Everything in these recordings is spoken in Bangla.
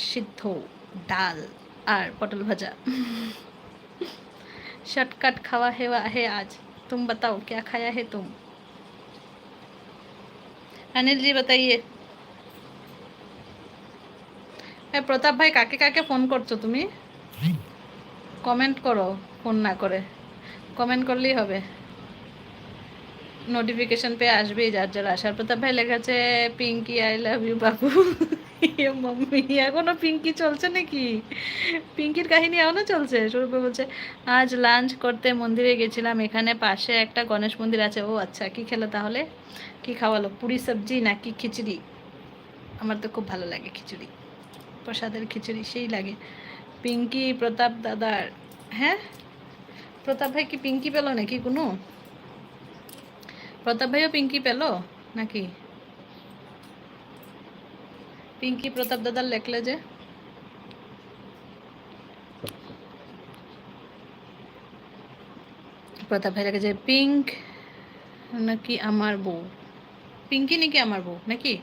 সিদ্ধ, ডাল আর পটল ভাজা। शॉर्टकट खावा है आज। तुम बताओ क्या खाया है तुम? अनिल जी बताइए। প্রতাপ ভাই কাকে কাকে ফোন করছো তুমি? কমেন্ট করো, ফোন না করে কমেন্ট করলেই হবে, নোটিফিকেশন পেয়ে আসবেই যার যার আসার। প্রতাপ ভাই লেখাছে Pinki I love you Babu. Mummy এখনো পিঙ্কি চলছে নাকি? পিঙ্কির কাহিনী এখনো চলছে? স্বরূপ বলছে আজ লাঞ্চ করতে মন্দিরে গেছিলাম, এখানে পাশে একটা গণেশ মন্দির আছে। ও আচ্ছা, কি খেলো তাহলে? কি খাওয়ালো, পুরি সবজি নাকি খিচুড়ি? আমার তো খুব ভালো লাগে খিচুড়ি, প্রসাদের খিচুড়ি সেই লাগে। পিঙ্কি প্রতাপ দাদার, হ্যাঁ প্রতাপ ভাই কি পিঙ্কি পেলো নাকি কোনো? প্রতাপ ভাইও পিঙ্কি পেলো নাকি? পিঙ্কি প্রতাপ দাদার লেখলে যে। প্রতাপ ভাই লেখেছে পিঙ্ক নাকি আমার বউ, পিঙ্কি নাকি আমার বউ নাকি?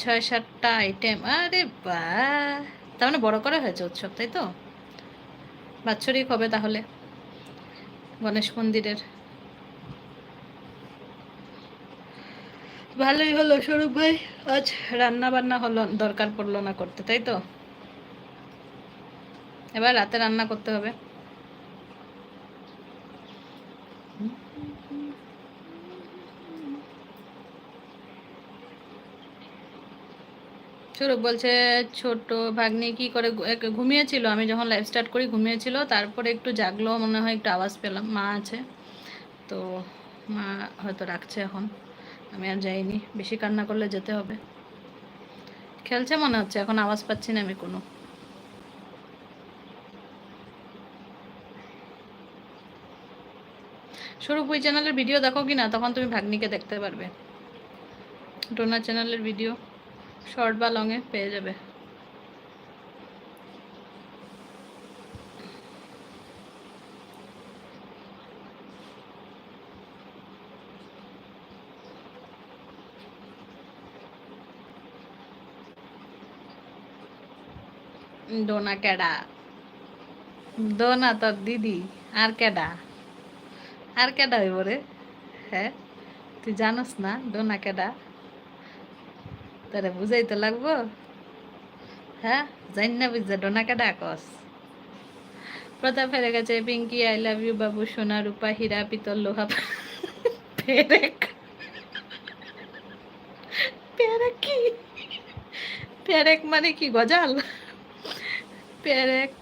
6-7টা আইটেম, আরে বাহ, তার মানে বড় করা হয়েছে উৎসব, তাই তো? বাৎসরিক হবে তাহলে গণেশ মন্দিরের। ভালোই হলো স্বরূপ ভাই, আজ রান্না বান্না হলো, দরকার পড়লো না করতে, তাই তো? এবার রাতে রান্না করতে হবে। স্বরূপ বলছে ছোট ভাগ্নি কি করে ঘুমিয়েছিল, আমি যখন লাইভ স্টার্ট করি ঘুমিয়েছিল, তারপরে একটু জাগলো মনে হয়, একটু আওয়াজ পেলাম। মা আছে তো, মা হয়তো রাখছে এখন, আমি আর যাইনি, বেশি কান্না করলে যেতে হবে। খেলছে মনে হচ্ছে, এখন আওয়াজ পাচ্ছি না আমি কোনো। স্বরূপ ওই চ্যানেলের ভিডিও দেখো কি না, তখন তুমি ভাগ্নিকে দেখতে পারবে। ডোনা চ্যানেলের ভিডিও শর্ট বা লংয়ে পেয়ে যাবে। ডোনা কেডা? ডোনা তোর দিদি, আর কেডা? আর কেডা হইব রে? হ্যাঁ, তুই জানোস না ডোনা কেডা? তারে বুঝাইতে লাগবো? হ্যাঁ, জানি না বুঝা ডোনা কেডা কস? প্রতাপ ফেরে গেছে পিঙ্কি আই লাভ ইউ বাবু, সোনা রূপা হীরা পিতল লোহা। পেরেক, পেরেক কি? পেরেক মানে কি গজাল? পেরেক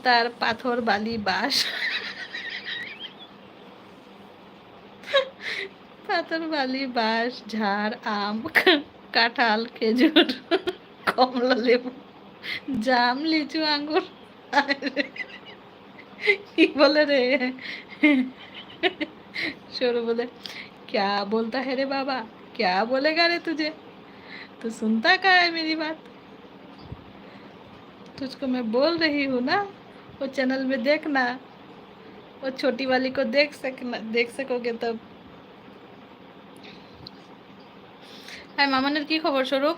তার পাথর বালি বাঁশ, পাথর বালি বাঁশ ঝাড় আম কাঁঠাল খেজুর কমলা লেবু জাম লিচু আঙ্গুর। কি বলে রে? সরু बोले क्या बोलता है रे बाबा, क्या बोलेगा रे तुझे, तो सुनता का है मेरी बात? तुझको मैं बोल रही हूँ ना, वो चैनल में देखना, वो छोटी वाली को देख सकोगे तब। হ্যাঁ, মামনের কি খবর স্বরূপ?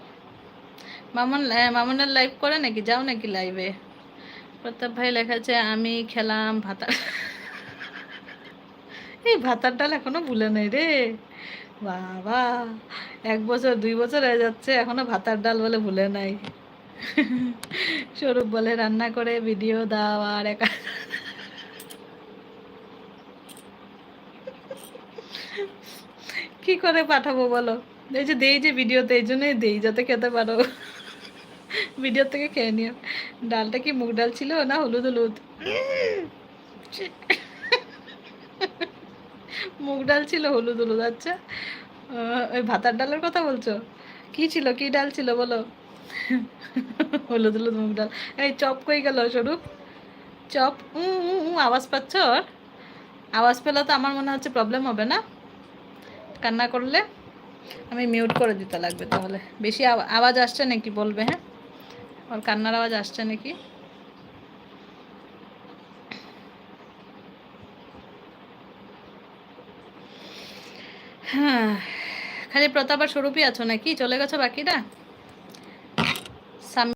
মামনের লাইভ করে নাকি, যাও নাকি লাইভে? প্রতাপ ভাই লেখাছে আমি খেলাম ভাতা। এই ভাতার ডাল এখনো ভুলে নাই রে বাবা, 1 বছর 2 বছর হয়ে যাচ্ছে, এখনো ভাতার ডাল বলে ভুলে নাই। স্বরূপ বলে রান্না করে ভিডিও দাও আর একা। কি করে পাঠাবো বলো? এই যে দেই যে ভিডিওতে, এই জন্যই দেই যাতে খেতে পারো, ভিডিও থেকে খেয়ে নিও। ডালটা কি মুগ ডাল ছিল না হলুদ হলুদ? মুগ ডাল ছিল হলুদ হলুদ, আচ্ছা। ওই ভাতার ডালের কথা বলছো? কি ছিল, কি ডাল ছিল বলো? হলুদ হলুদ মুগ ডাল। এই চপ কই গেল স্বরূপ? চপ আওয়াজ পাচ্ছ ওর? আওয়াজ পেলে তো আমার মনে হচ্ছে প্রবলেম হবে না কান্না করলে? আমি মিউট করে দিতে লাগবে তাহলে। বেশি আওয়াজ আসছে নাকি বলবে, হ্যাঁ ওর কান্নার আওয়াজ আসছে নাকি? হ্যাঁ, খালি প্রতাপ আর স্বরূপই আছো নাকি, চলে গেছো বাকিরা?